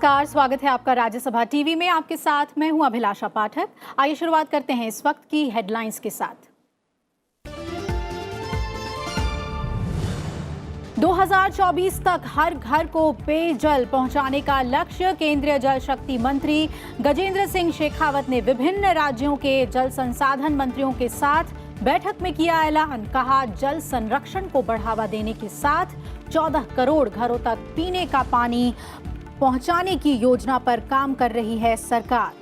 नमस्कार, स्वागत है आपका राज्यसभा टीवी में। आपके साथ मैं हूं अभिलाषा पाठक। आइए शुरुआत करते हैं इस वक्त की हेडलाइंस के साथ। 2024 तक हर घर को पेयजल पहुंचाने का लक्ष्य। केंद्रीय जल शक्ति मंत्री गजेंद्र सिंह शेखावत ने विभिन्न राज्यों के जल संसाधन मंत्रियों के साथ बैठक में किया ऐलान। कहा, जल संरक्षण को बढ़ावा देने के साथ 14 करोड़ घरों तक पीने का पानी पहुंचाने की योजना पर काम कर रही है सरकार।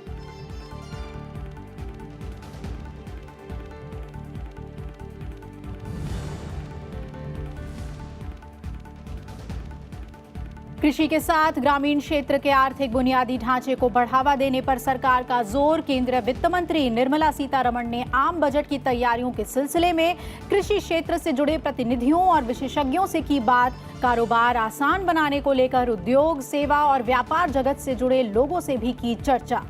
कृषि के साथ ग्रामीण क्षेत्र के आर्थिक बुनियादी ढांचे को बढ़ावा देने पर सरकार का जोर। केंद्रीय वित्त मंत्री निर्मला सीतारमण ने आम बजट की तैयारियों के सिलसिले में कृषि क्षेत्र से जुड़े प्रतिनिधियों और विशेषज्ञों से की बात। कारोबार आसान बनाने को लेकर उद्योग, सेवा और व्यापार जगत से जुड़े लोगों से भी की चर्चा।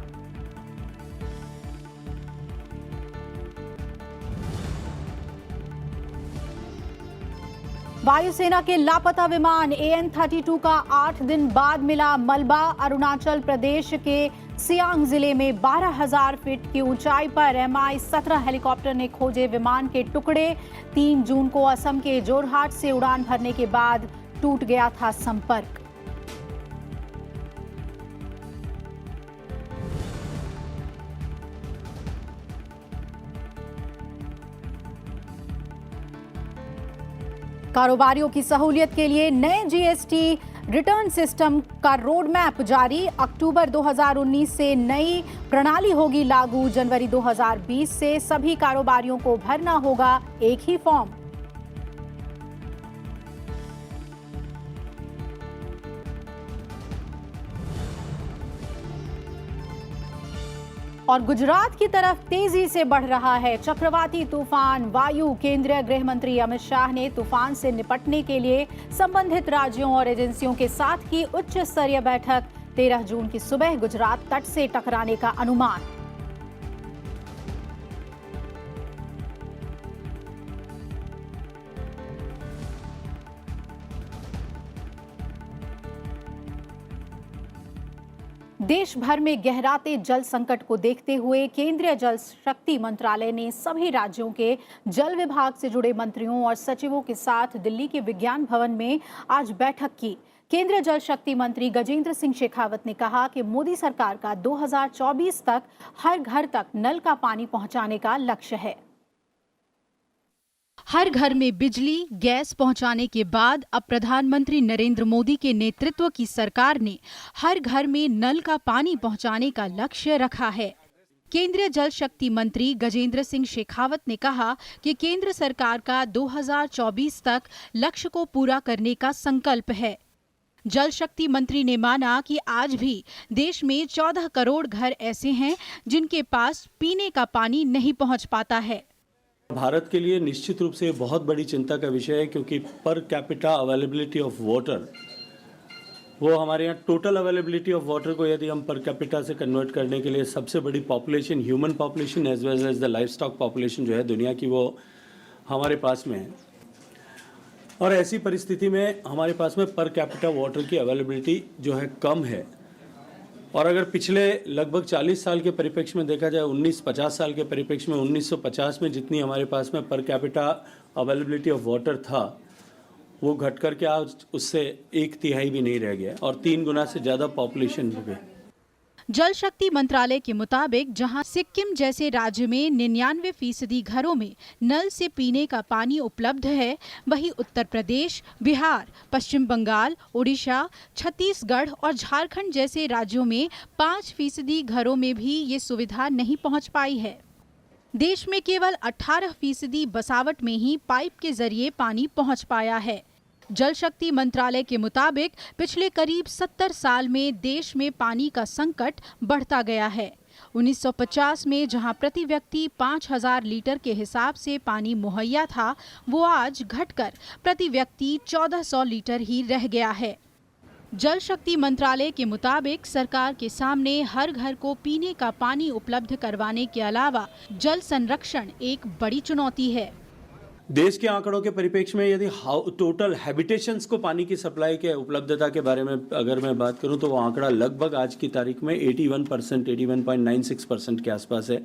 वायुसेना के लापता विमान AN-32 का 8 दिन बाद मिला मलबा। अरुणाचल प्रदेश के सियांग जिले में 12,000 फीट की ऊंचाई पर MI-17 हेलीकॉप्टर ने खोजे विमान के टुकड़े। 3 जून को असम के जोरहाट से उड़ान भरने के बाद टूट गया था संपर्क। कारोबारियों की सहूलियत के लिए नए GST रिटर्न सिस्टम का रोड मैप जारी। अक्टूबर 2019 से नई प्रणाली होगी लागू। जनवरी 2020 से सभी कारोबारियों को भरना होगा एक ही फॉर्म। और गुजरात की तरफ तेजी से बढ़ रहा है चक्रवाती तूफान वायु। केंद्रीय गृह मंत्री अमित शाह ने तूफान से निपटने के लिए संबंधित राज्यों और एजेंसियों के साथ की उच्च स्तरीय बैठक। 13 जून की सुबह गुजरात तट से टकराने का अनुमान। देश भर में गहराते जल संकट को देखते हुए केंद्रीय जल शक्ति मंत्रालय ने सभी राज्यों के जल विभाग से जुड़े मंत्रियों और सचिवों के साथ दिल्ली के विज्ञान भवन में आज बैठक की। केंद्रीय जल शक्ति मंत्री गजेंद्र सिंह शेखावत ने कहा कि मोदी सरकार का 2024 तक हर घर तक नल का पानी पहुंचाने का लक्ष्य है। हर घर में बिजली, गैस पहुंचाने के बाद अब प्रधानमंत्री नरेंद्र मोदी के नेतृत्व की सरकार ने हर घर में नल का पानी पहुंचाने का लक्ष्य रखा है। केंद्रीय जल शक्ति मंत्री गजेंद्र सिंह शेखावत ने कहा कि केंद्र सरकार का 2024 तक लक्ष्य को पूरा करने का संकल्प है। जल शक्ति मंत्री ने माना कि आज भी देश में 14 करोड़ घर ऐसे हैं जिनके पास पीने का पानी नहीं पहुंच पाता है। भारत के लिए निश्चित रूप से बहुत बड़ी चिंता का विषय है, क्योंकि per capita availability of water, वो हमारे यहाँ टोटल अवेलेबिलिटी ऑफ वाटर को यदि हम पर कैपिटा से कन्वर्ट करने के लिए सबसे बड़ी population, human population as well as the life stock population जो है दुनिया की, वो हमारे पास में है। और ऐसी परिस्थिति में हमारे पास में पर कैपिटा वाटर की अवेलेबिलिटी जो है कम है। और अगर पिछले लगभग 40 साल के परिप्रेक्ष्य में देखा जाए, 1950 साल के परिप्रेक्ष्य में 1950 में जितनी हमारे पास में per capita availability of water था, वो घट करके आज उससे 1/3 भी नहीं रह गया और 3 गुना से ज़्यादा पॉपुलेशन हो गई। जल शक्ति मंत्रालय के मुताबिक जहां सिक्किम जैसे राज्य में 99% घरों में नल से पीने का पानी उपलब्ध है, वहीं उत्तर प्रदेश, बिहार, पश्चिम बंगाल, ओडिशा, छत्तीसगढ़ और झारखंड जैसे राज्यों में 5% घरों में भी ये सुविधा नहीं पहुंच पाई है। देश में केवल 18% बसावट में ही पाइप के जरिए पानी पहुंच पाया है। जल शक्ति मंत्रालय के मुताबिक पिछले करीब 70 साल में देश में पानी का संकट बढ़ता गया है। 1950 में जहां प्रति व्यक्ति 5,000 लीटर के हिसाब से पानी मुहैया था, वो आज घटकर प्रति व्यक्ति 1,400 लीटर ही रह गया है। जल शक्ति मंत्रालय के मुताबिक सरकार के सामने हर घर को पीने का पानी उपलब्ध करवाने के अलावा जल संरक्षण एक बड़ी चुनौती है। देश के आंकड़ों के परिप्रेक्ष्य में यदि टोटल हैबिटेशंस को पानी की सप्लाई के उपलब्धता के बारे में अगर मैं बात करूं तो वो आंकड़ा लगभग आज की तारीख में 81%, 81.96% के आसपास है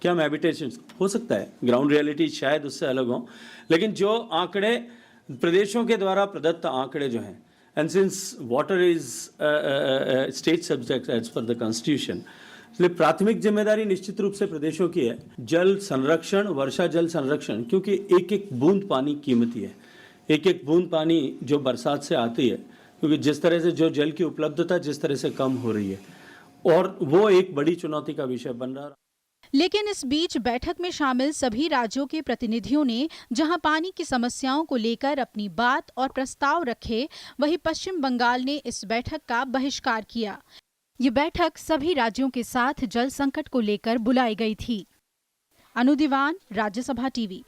कि हम हैबिटेशंस, हो सकता है ग्राउंड रियलिटी शायद उससे अलग हो, लेकिन जो आंकड़े प्रदेशों के द्वारा प्रदत्त आंकड़े जो हैं, and since water is state subject as per the constitution, इसलिए प्राथमिक जिम्मेदारी निश्चित रूप से प्रदेशों की है। जल संरक्षण, वर्षा जल संरक्षण, क्योंकि एक एक बूंद पानी कीमती है, एक एक बूंद पानी जो बरसात से आती है, क्योंकि जिस तरह से जो जल की उपलब्धता जिस तरह से कम हो रही है, और वो एक बड़ी चुनौती का विषय बन रहा है। लेकिन इस बीच बैठक में शामिल सभी राज्यों के प्रतिनिधियों ने जहां पानी की समस्याओं को लेकर अपनी बात और प्रस्ताव रखे, वहीं पश्चिम बंगाल ने इस बैठक का बहिष्कार किया। ये बैठक सभी राज्यों के साथ जल संकट को लेकर बुलाई गई थी। अनु दीवान, राज्यसभा टीवी।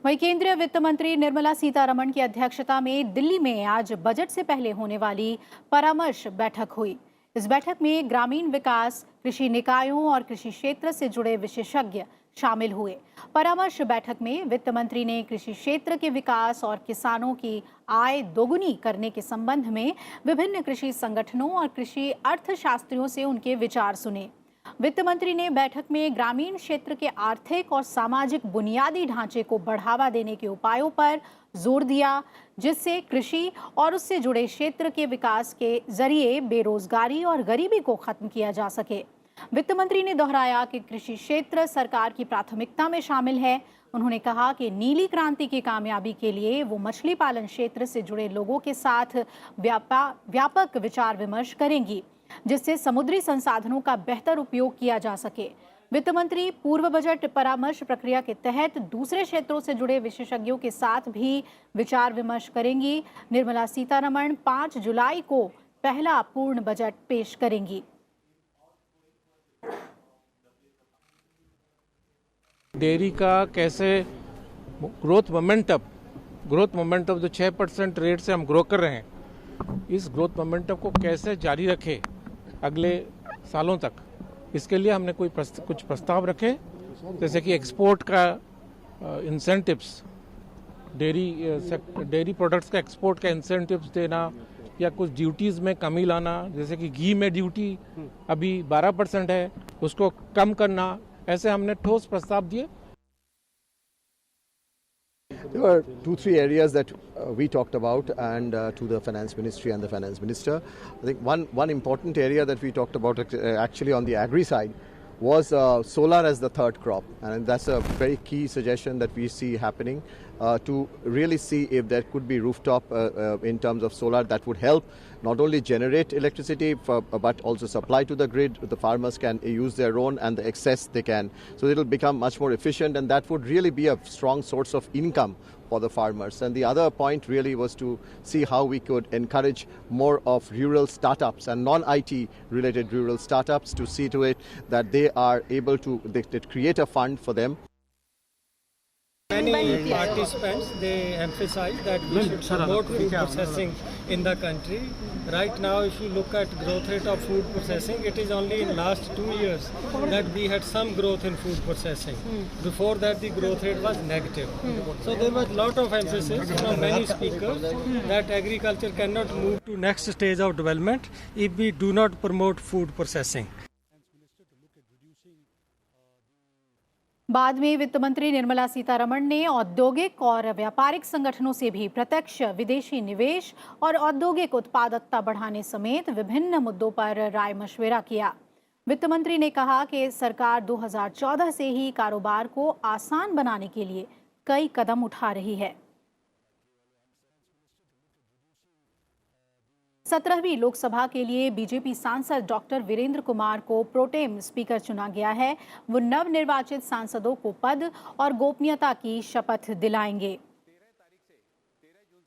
वहीं केंद्रीय वित्त मंत्री निर्मला सीतारमण की अध्यक्षता में दिल्ली में आज बजट से पहले होने वाली परामर्श बैठक हुई। इस बैठक में ग्रामीण विकास, कृषि निकायों और कृषि क्षेत्र से जुड़े विशेषज्ञ शामिल हुए। परामर्श बैठक में वित्त मंत्री ने कृषि क्षेत्र के विकास और किसानों की आय दोगुनी करने के संबंध में विभिन्न कृषि संगठनों और कृषि अर्थशास्त्रियों से उनके विचार सुने। वित्त मंत्री ने बैठक में ग्रामीण क्षेत्र के आर्थिक और सामाजिक बुनियादी ढांचे को बढ़ावा देने के उपायों पर जोर दिया, जिससे कृषि और उससे जुड़े क्षेत्र के विकास के जरिए बेरोजगारी और गरीबी को खत्म किया जा सके। वित्त मंत्री ने दोहराया कि कृषि क्षेत्र सरकार की प्राथमिकता में शामिल है। उन्होंने कहा कि नीली क्रांति की कामयाबी के लिए वो मछली पालन क्षेत्र से जुड़े लोगों के साथ व्यापक विचार विमर्श करेंगी, जिससे समुद्री संसाधनों का बेहतर उपयोग किया जा सके। वित्त मंत्री पूर्व बजट परामर्श प्रक्रिया के तहत दूसरे क्षेत्रों से जुड़े विशेषज्ञों के साथ भी विचार विमर्श करेंगी। निर्मला सीतारमण 5 जुलाई को पहला पूर्ण बजट पेश करेंगी। डेयरी का कैसे ग्रोथ मोमेंटम जो 6% रेट से हम ग्रो कर रहे हैं, इस ग्रोथ मोमेंटम को कैसे जारी रखे अगले सालों तक, इसके लिए हमने कुछ प्रस्ताव रखे, जैसे कि एक्सपोर्ट का इंसेंटिव्स, डेयरी प्रोडक्ट्स का एक्सपोर्ट का इंसेंटिव्स देना, या कुछ ड्यूटीज़ में कमी लाना, जैसे कि घी में ड्यूटी अभी 12% है, उसको कम करना, ऐसे हमने ठोस प्रस्ताव दिए। There were 2-3 areas that we talked about and to the finance ministry and the finance minister. I think one important area that we talked about actually on the agri side was solar as the third crop, and that's a very key suggestion that we see happening to really see if there could be rooftop in terms of solar that would help not only generate electricity but also supply to the grid. The farmers can use their own, and the excess they can, so it will become much more efficient, and that would really be a strong source of income for the farmers. And the other point really was to see how we could encourage more of rural startups and non-IT related rural startups, to see to it that they are able to create a fund for them. Many participants, they emphasize that we should promote food processing in the country. Right now, if you look at growth rate of food processing, it is only in last 2 years that we had some growth in food processing. Before that, the growth rate was negative. So there was lot of emphasis from many speakers that agriculture cannot move to next stage of development if we do not promote food processing. बाद में वित्त मंत्री निर्मला सीतारमण ने औद्योगिक और व्यापारिक संगठनों से भी प्रत्यक्ष विदेशी निवेश और औद्योगिक उत्पादकता बढ़ाने समेत विभिन्न मुद्दों पर राय मशविरा किया। वित्त मंत्री ने कहा कि सरकार 2014 से ही कारोबार को आसान बनाने के लिए कई कदम उठा रही है। 17वीं लोकसभा के लिए बीजेपी सांसद डॉक्टर वीरेंद्र कुमार को प्रोटेम स्पीकर चुना गया है। वो नवनिर्वाचित सांसदों को पद और गोपनीयता की शपथ दिलाएंगे।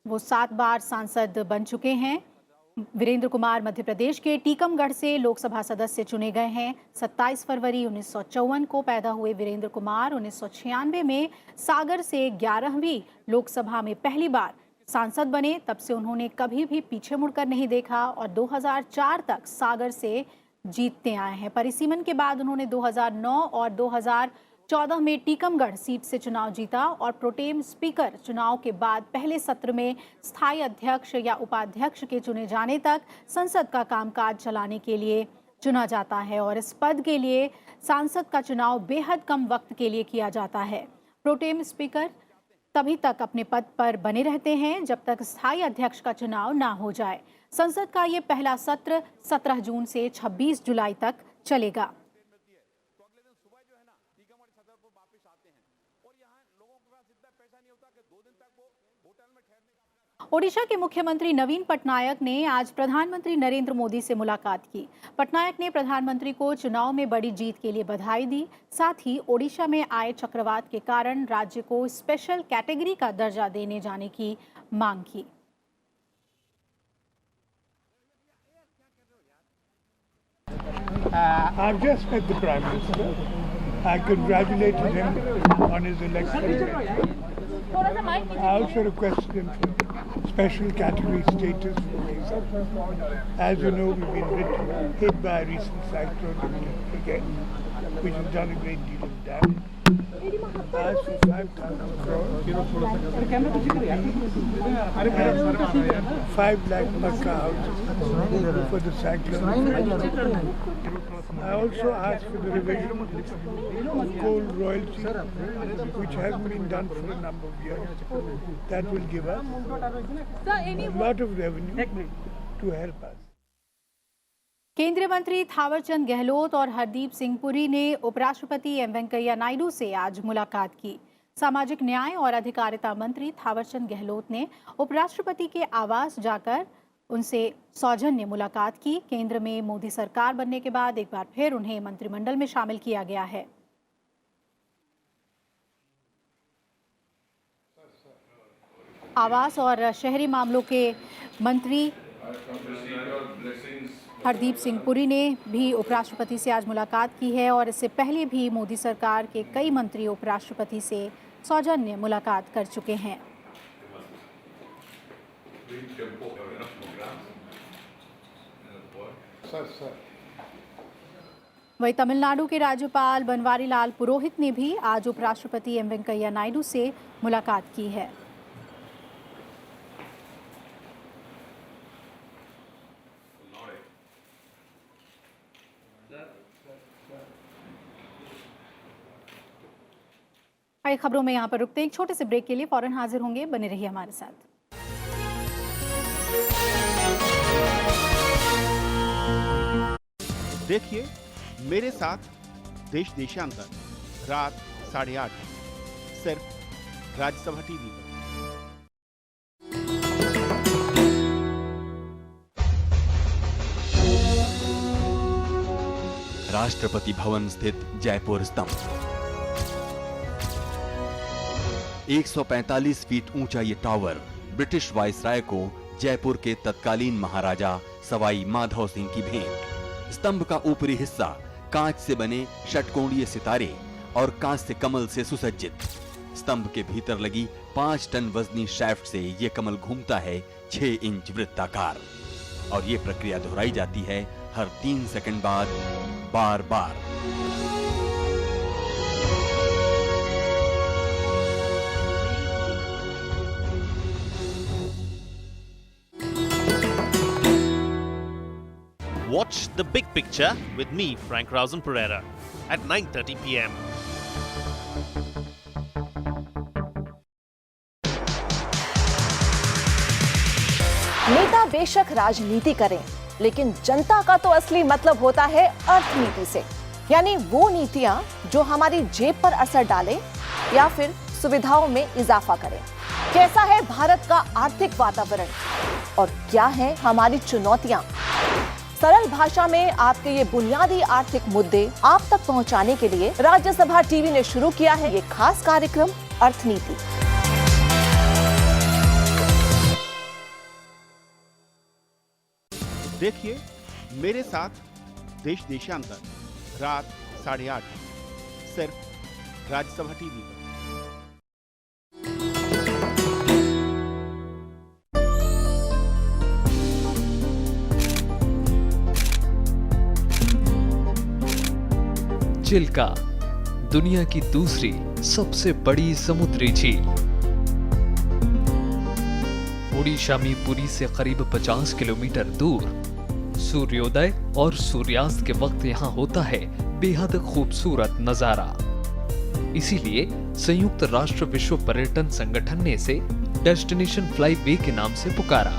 वो 7 बार सांसद बन चुके हैं। वीरेंद्र कुमार मध्य प्रदेश के टीकमगढ़ से लोकसभा सदस्य चुने गए हैं। 27 फरवरी 1954 को पैदा हुए वीरेंद्र कुमार 1996 में सागर से 11वीं लोकसभा में पहली बार सांसद बने। तब से उन्होंने कभी भी पीछे मुड़कर नहीं देखा और 2004 तक सागर से जीतते आए हैं। परिसीमन के बाद उन्होंने 2009 और 2014 में टीकमगढ़ सीट से चुनाव जीता और प्रोटेम स्पीकर चुनाव के बाद पहले सत्र में स्थायी अध्यक्ष या उपाध्यक्ष के चुने जाने तक संसद का कामकाज चलाने के लिए चुना जाता है और इस पद के लिए सांसद का चुनाव बेहद कम वक्त के लिए किया जाता है। प्रोटेम स्पीकर तभी तक अपने पद पर बने रहते हैं जब तक स्थायी अध्यक्ष का चुनाव ना हो जाए। संसद का ये पहला सत्र 17 जून से 26 जुलाई तक चलेगा। ओडिशा के मुख्यमंत्री नवीन पटनायक ने आज प्रधानमंत्री नरेंद्र मोदी से मुलाकात की। पटनायक ने प्रधानमंत्री को चुनाव में बड़ी जीत के लिए बधाई दी। साथ ही ओडिशा में आए चक्रवात के कारण राज्य को स्पेशल कैटेगरी का दर्जा देने जाने की मांग की। I've just met the Prime Minister. I congratulated him on his election. I also requested him for special category status for Odisha. As you know, we've been hit by a recent cyclone again, which has done a great deal of damage. As for 5,000 crores, 5 lakh Makka houses for the cyclone. I also asked for the revision of coal royalty, which hasn't been done for a number of years. That will give us a lot of revenue to help us. केंद्रीय मंत्री थावरचंद गहलोत और हरदीप सिंह पुरी ने उपराष्ट्रपति M Venkaiah Naidu से आज मुलाकात की। सामाजिक न्याय और अधिकारिता मंत्री थावरचंद गहलोत ने उपराष्ट्रपति के आवास जाकर उनसे सौजन्य मुलाकात की। केंद्र में मोदी सरकार बनने के बाद एक बार फिर उन्हें मंत्रिमंडल में शामिल किया गया है। आवास और शहरी मामलों के मंत्री हरदीप सिंह पुरी ने भी उपराष्ट्रपति से आज मुलाकात की है और इससे पहले भी मोदी सरकार के कई मंत्री उपराष्ट्रपति से सौजन्य मुलाकात कर चुके हैं। वहीं तमिलनाडु के राज्यपाल बनवारीलाल पुरोहित ने भी आज उपराष्ट्रपति एम वेंकैया नायडू से मुलाकात की है। आइए खबरों में यहाँ पर रुकते हैं एक छोटे से ब्रेक के लिए। फौरन हाजिर होंगे, बने रहिए हमारे साथ। देखिए मेरे साथ देश देशांतर रात 8:30 सिर्फ राज्यसभा टीवी पर। राष्ट्रपति भवन स्थित जयपुर स्तंभ 145 फीट ऊंचा ये टावर ब्रिटिश वायसराय को जयपुर के तत्कालीन महाराजा सवाई माधव सिंह की भेंट। स्तंभ का ऊपरी हिस्सा कांच से बने षटकोणीय सितारे और कांस्य कमल से सुसज्जित। स्तंभ के भीतर लगी 5 टन वजनी शैफ्ट से ये कमल घूमता है 6 इंच वृत्ताकार और ये प्रक्रिया दोहराई जाती है हर 3 सेकंड बाद बार बार। Watch The Big Picture with me, Frank Rausen Pereira, at 9:30 p.m. नेता बेशक राजनीति करें, लेकिन जनता का तो असली मतलब होता है अर्थनीति से, यानी वो नीतियां जो हमारी जेब पर असर डालें या फिर सुविधाओं में इजाफा करें। कैसा है भारत का आर्थिक वातावरण और क्या है हमारी चुनौतियां? सरल भाषा में आपके ये बुनियादी आर्थिक मुद्दे आप तक पहुंचाने के लिए राज्यसभा टीवी ने शुरू किया है ये खास कार्यक्रम अर्थनीति। देखिए मेरे साथ देश देशांतर रात 8:30 सिर्फ राज्यसभा टीवी पर। चिल्का दुनिया की दूसरी सबसे बड़ी समुद्री झील। ओडिशा में पुरी से करीब 50 किलोमीटर दूर सूर्योदय और सूर्यास्त के वक्त यहाँ होता है बेहद खूबसूरत नजारा। इसीलिए संयुक्त राष्ट्र विश्व पर्यटन संगठन ने इसे डेस्टिनेशन फ्लाई वे के नाम से पुकारा।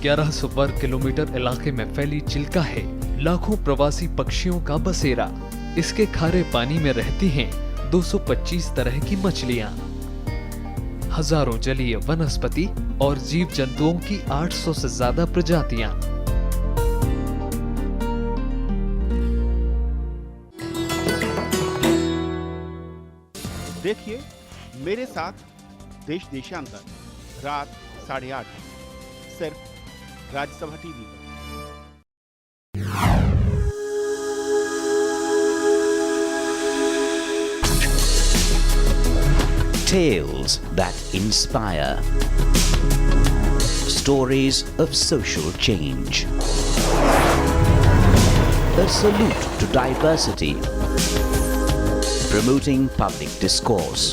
1100 वर्ग किलोमीटर इलाके में फैली चिल्का है लाखों प्रवासी पक्षियों का बसेरा। इसके खारे पानी में रहती हैं 225 तरह की मछलियां, हजारों जलीय वनस्पति और जीव जंतुओं की 800 से ज्यादा प्रजातियां। देखिए मेरे साथ देश देशांतर रात 8:30 सिर्फ राज्यसभा टीवी पर। Tales that inspire. Stories of social change. A salute to diversity. Promoting public discourse.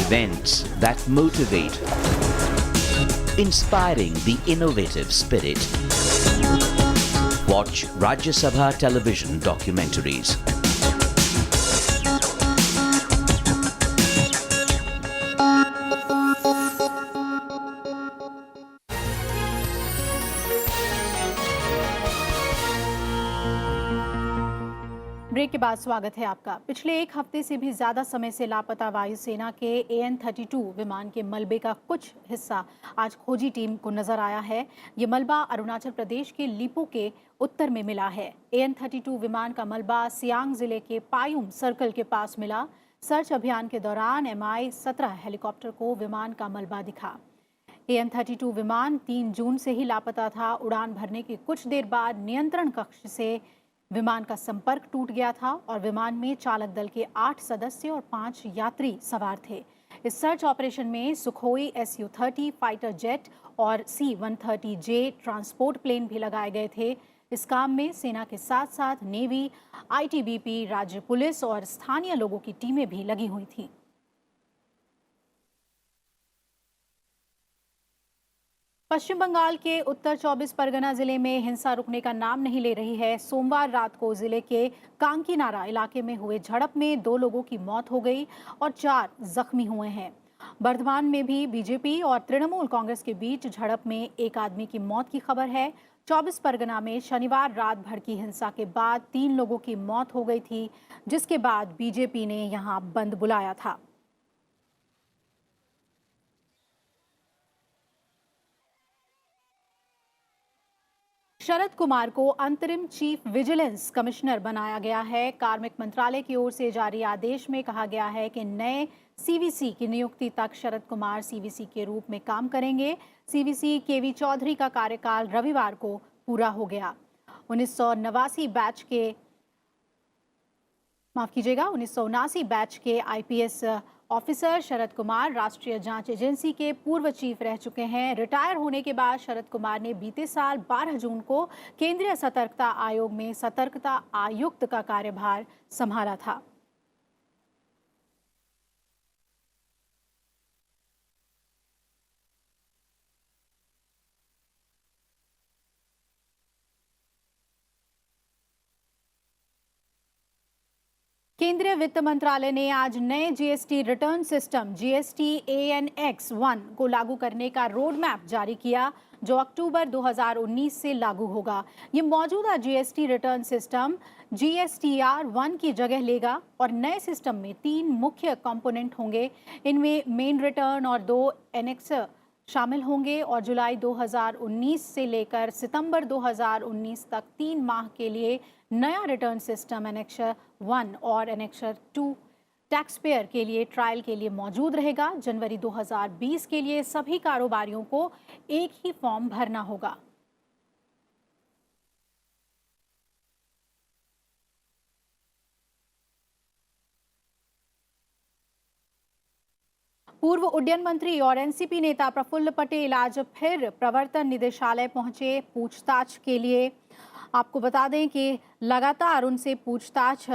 Events that motivate. Inspiring the innovative spirit. Watch Rajya Sabha television documentaries. Break के बाद स्वागत है आपका। पिछले एक हफ्ते से भी ज्यादा समय से लापता वायुसेना के AN-32 विमान के मलबे का कुछ हिस्सा आज खोजी टीम को नजर आया है। ये मलबा अरुणाचल प्रदेश के लिपो के उत्तर में मिला है। AN-32 विमान का मलबा सियांग जिले के पायुम सर्कल के पास मिला। सर्च अभियान के दौरान MI-17 हेलीकॉप्टर को विमान का मलबा दिखा। AN-32 विमान 3 जून से ही लापता था। उड़ान भरने के कुछ देर बाद नियंत्रण कक्ष से विमान का संपर्क टूट गया था और विमान में चालक दल के 8 सदस्य और 5 यात्री सवार थे। इस सर्च ऑपरेशन में सुखोई Su-30 फाइटर जेट और C-130J ट्रांसपोर्ट प्लेन भी लगाए गए थे। इस काम में सेना के साथ साथ नेवी, ITBP, राज्य पुलिस और स्थानीय लोगों की टीमें भी लगी हुई थीं। पश्चिम बंगाल के उत्तर 24 परगना जिले में हिंसा रुकने का नाम नहीं ले रही है। सोमवार रात को जिले के कांकीनारा इलाके में हुए झड़प में 2 लोगों की मौत हो गई और 4 जख्मी हुए हैं। बर्धमान में भी बीजेपी और तृणमूल कांग्रेस के बीच झड़प में एक आदमी की मौत की खबर है। 24 परगना में शनिवार रात भड़की हिंसा के बाद 3 लोगों की मौत हो गई थी, जिसके बाद बीजेपी ने यहां बंद बुलाया था। शरद कुमार को अंतरिम चीफ विजिलेंस कमिश्नर बनाया गया है। कार्मिक मंत्रालय की ओर से जारी आदेश में कहा गया है कि नए CVC की नियुक्ति तक शरद कुमार CVC के रूप में काम करेंगे। CVC KV चौधरी का कार्यकाल रविवार को पूरा हो गया। 1979 बैच के IPS ऑफिसर शरद कुमार राष्ट्रीय जांच एजेंसी के पूर्व चीफ रह चुके हैं। रिटायर होने के बाद शरद कुमार ने बीते साल 12 जून को केंद्रीय सतर्कता आयोग में सतर्कता आयुक्त का कार्यभार संभाला था। केंद्रीय वित्त मंत्रालय ने आज नए GST return system GST ANX-1 को लागू करने का रोड मैप जारी किया, जो अक्टूबर 2019 से लागू होगा। ये मौजूदा GST रिटर्न सिस्टम GSTR-1 की जगह लेगा और नए सिस्टम में 3 मुख्य कंपोनेंट होंगे। इनमें मेन रिटर्न और 2 एनेक्स शामिल होंगे और जुलाई 2019 से लेकर सितंबर 2019 तक 3 माह के लिए नया रिटर्न सिस्टम एनेक्सर 1 और एनेक्सर 2 टैक्स पेयर के लिए ट्रायल के लिए मौजूद रहेगा। जनवरी 2020 के लिए सभी कारोबारियों को एक ही फॉर्म भरना होगा। पूर्व उड्डयन मंत्री और एनसीपी नेता प्रफुल्ल पटेल आज फिर प्रवर्तन निदेशालय पहुंचे पूछताछ के लिए। आपको बता दें कि लगातार उनसे पूछताछ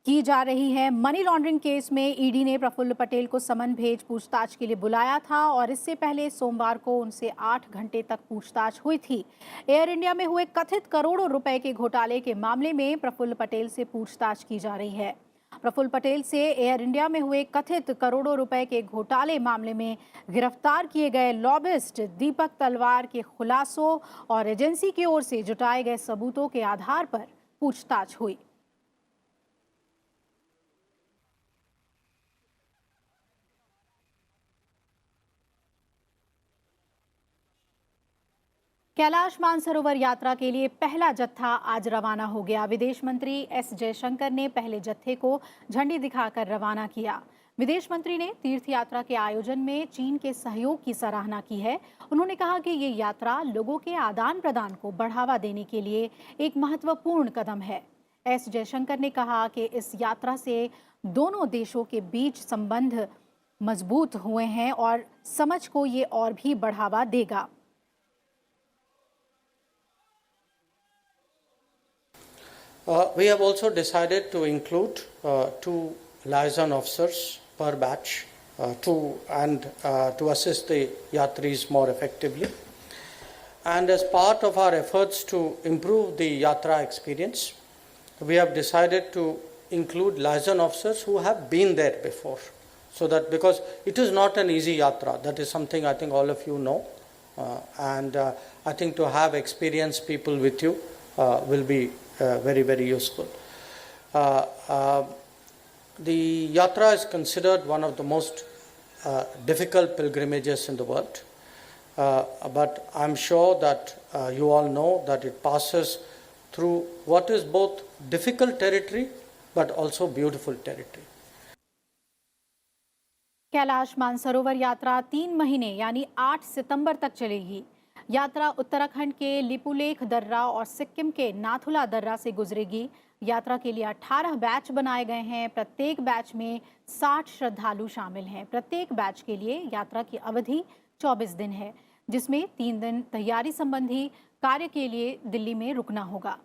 की जा रही है। मनी लॉन्ड्रिंग केस में ईडी ने प्रफुल्ल पटेल को समन भेज पूछताछ के लिए बुलाया था और इससे पहले सोमवार को उनसे 8 घंटे तक पूछताछ हुई थी। एयर इंडिया में हुए कथित करोड़ों रुपए के घोटाले के मामले में प्रफुल्ल पटेल से पूछताछ की जा रही है। प्रफुल्ल पटेल से एयर इंडिया में हुए कथित करोड़ों रुपए के घोटाले मामले में गिरफ्तार किए गए लॉबिस्ट दीपक तलवार के खुलासों और एजेंसी की ओर से जुटाए गए सबूतों के आधार पर पूछताछ हुई। कैलाश मानसरोवर यात्रा के लिए पहला जत्था आज रवाना हो गया। विदेश मंत्री एस जयशंकर ने पहले जत्थे को झंडी दिखाकर रवाना किया। विदेश मंत्री ने तीर्थ यात्रा के आयोजन में चीन के सहयोग की सराहना की है। उन्होंने कहा कि ये यात्रा लोगों के आदान प्रदान को बढ़ावा देने के लिए एक महत्वपूर्ण कदम है। एस जयशंकर ने कहा कि इस यात्रा से दोनों देशों के बीच संबंध मजबूत हुए हैं और समझ को ये और भी बढ़ावा देगा। We have also decided to include 2 liaison officers per batch to assist the yatris more effectively. And as part of our efforts to improve the yatra experience, we have decided to include liaison officers who have been there before. So that because it is not an easy yatra, that is something I think all of you know. And I think to have experienced people with you will be very, very useful. The yatra is considered one of the most difficult pilgrimages in the world, but I'm sure that you all know that it passes through what is both difficult territory but also beautiful territory. Kailash Mansarovar यात्रा 3 महीने यानी 8 सितंबर तक चलेगी। यात्रा उत्तराखंड के लिपुलेख दर्रा और सिक्किम के नाथुला दर्रा से गुजरेगी। यात्रा के लिए 18 बैच बनाए गए हैं। प्रत्येक बैच में 60 श्रद्धालु शामिल हैं। प्रत्येक बैच के लिए यात्रा की अवधि 24 दिन है, जिसमें 3 दिन तैयारी संबंधी कार्य के लिए दिल्ली में रुकना होगा।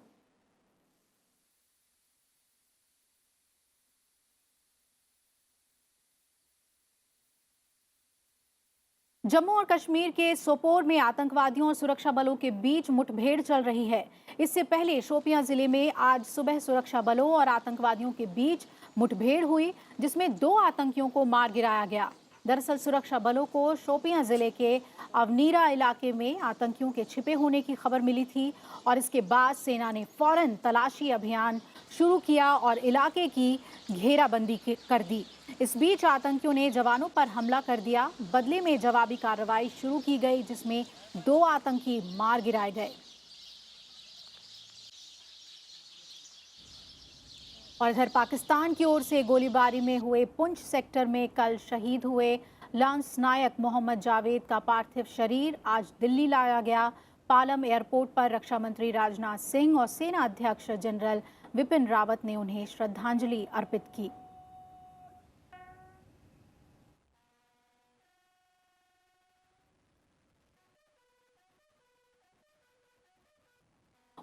जम्मू और कश्मीर के सोपोर में आतंकवादियों और सुरक्षा बलों के बीच मुठभेड़ चल रही है। इससे पहले शोपियां जिले में आज सुबह सुरक्षा बलों और आतंकवादियों के बीच मुठभेड़ हुई, जिसमें 2 आतंकियों को मार गिराया गया। दरअसल सुरक्षा बलों को शोपियां जिले के अवनीरा इलाके में आतंकियों के छिपे होने की खबर मिली थी और इसके बाद सेना ने फौरन तलाशी अभियान शुरू किया और इलाके की घेराबंदी कर दी। इस बीच आतंकियों ने जवानों पर हमला कर दिया। बदले में जवाबी कार्रवाई शुरू की गई, जिसमें 2 आतंकी मार गिराए गए। और इधर पाकिस्तान की ओर से गोलीबारी में हुए पुंछ सेक्टर में कल शहीद हुए लांस नायक मोहम्मद जावेद का पार्थिव शरीर आज दिल्ली लाया गया। पालम एयरपोर्ट पर रक्षा मंत्री राजनाथ सिंह और सेना अध्यक्ष जनरल विपिन रावत ने उन्हें श्रद्धांजलि अर्पित की।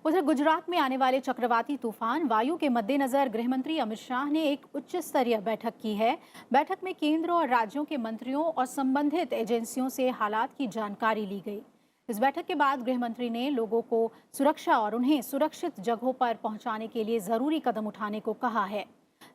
उधर गुजरात में आने वाले चक्रवाती तूफान वायु के मद्देनजर गृहमंत्री अमित शाह ने एक उच्च स्तरीय बैठक की है। बैठक में केंद्र और राज्यों के मंत्रियों और संबंधित एजेंसियों से हालात की जानकारी ली गई। इस बैठक के बाद गृहमंत्री ने लोगों को सुरक्षा और उन्हें सुरक्षित जगहों पर पहुंचाने के लिए जरूरी कदम उठाने को कहा है।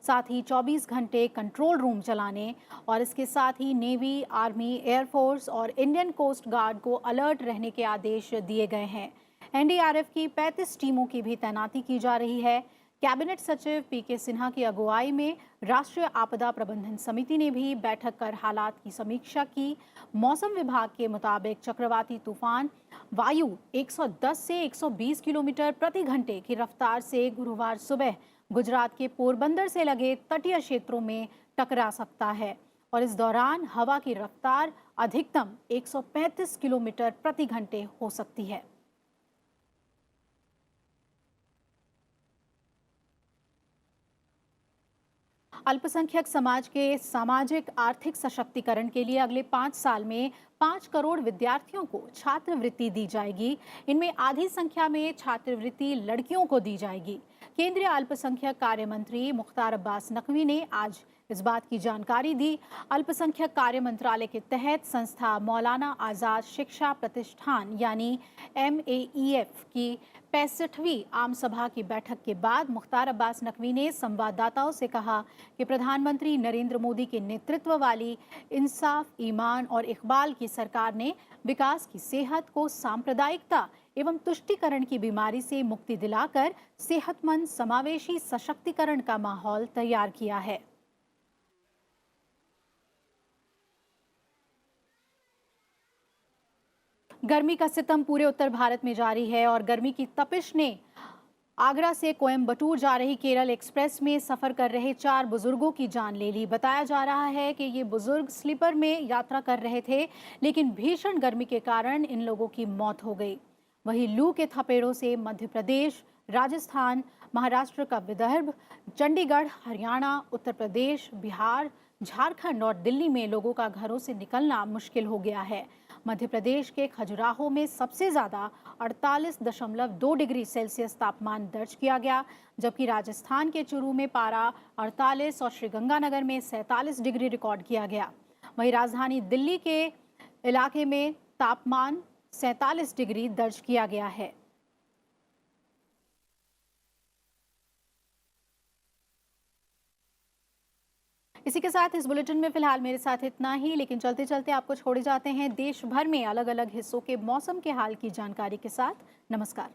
साथ ही 24 घंटे कंट्रोल रूम चलाने और इसके साथ ही नेवी, आर्मी, एयरफोर्स और इंडियन कोस्ट गार्ड को अलर्ट रहने के आदेश दिए गए हैं। एनडीआरएफ की 35 टीमों की भी तैनाती की जा रही है। कैबिनेट सचिव पीके सिन्हा की अगुवाई में राष्ट्रीय आपदा प्रबंधन समिति ने भी बैठक कर हालात की समीक्षा की। मौसम विभाग के मुताबिक चक्रवाती तूफान वायु 110 से 120 किलोमीटर प्रति घंटे की रफ्तार से गुरुवार सुबह गुजरात के पोरबंदर से लगे तटीय क्षेत्रों में टकरा सकता है और इस दौरान हवा की रफ्तार अधिकतम 135 किलोमीटर प्रति घंटे हो सकती है। अल्पसंख्यक समाज के सामाजिक आर्थिक सशक्तिकरण के लिए अगले 5 साल में 5 करोड़ विद्यार्थियों को छात्रवृत्ति दी जाएगी। इनमें आधी संख्या में छात्रवृत्ति लड़कियों को दी जाएगी। केंद्रीय अल्पसंख्यक कार्य मंत्री मुख्तार अब्बास नकवी ने आज इस बात की जानकारी दी। अल्पसंख्यक कार्य मंत्रालय के तहत संस्था मौलाना आज़ाद शिक्षा प्रतिष्ठान यानी MAEF की 65वीं आम सभा की बैठक के बाद मुख्तार अब्बास नकवी ने संवाददाताओं से कहा कि प्रधानमंत्री नरेंद्र मोदी के नेतृत्व वाली इंसाफ, ईमान और इकबाल की सरकार ने विकास की सेहत को सांप्रदायिकता एवं तुष्टीकरण की बीमारी से मुक्ति दिलाकर सेहतमंद, समावेशी सशक्तिकरण का माहौल तैयार किया है। गर्मी का सितम पूरे उत्तर भारत में जारी है और गर्मी की तपिश ने आगरा से कोयम्बटूर जा रही केरल एक्सप्रेस में सफर कर रहे 4 बुजुर्गों की जान ले ली। बताया जा रहा है कि ये बुजुर्ग स्लीपर में यात्रा कर रहे थे, लेकिन भीषण गर्मी के कारण इन लोगों की मौत हो गई। वहीं लू के थपेड़ों से मध्य प्रदेश, राजस्थान, महाराष्ट्र का विदर्भ, चंडीगढ़, हरियाणा, उत्तर प्रदेश, बिहार, झारखंड और दिल्ली में लोगों का घरों से निकलना मुश्किल हो गया है। मध्य प्रदेश के खजुराहो में सबसे ज़्यादा 48.2 डिग्री सेल्सियस तापमान दर्ज किया गया, जबकि राजस्थान के चुरू में पारा 48 और श्रीगंगानगर में 47 डिग्री रिकॉर्ड किया गया। वहीं राजधानी दिल्ली के इलाके में तापमान 47 डिग्री दर्ज किया गया है। इसी के साथ इस बुलेटिन में फिलहाल मेरे साथ इतना ही, लेकिन चलते चलते आपको छोड़े जाते हैं देश भर में अलग अलग हिस्सों के मौसम के हाल की जानकारी के साथ। नमस्कार।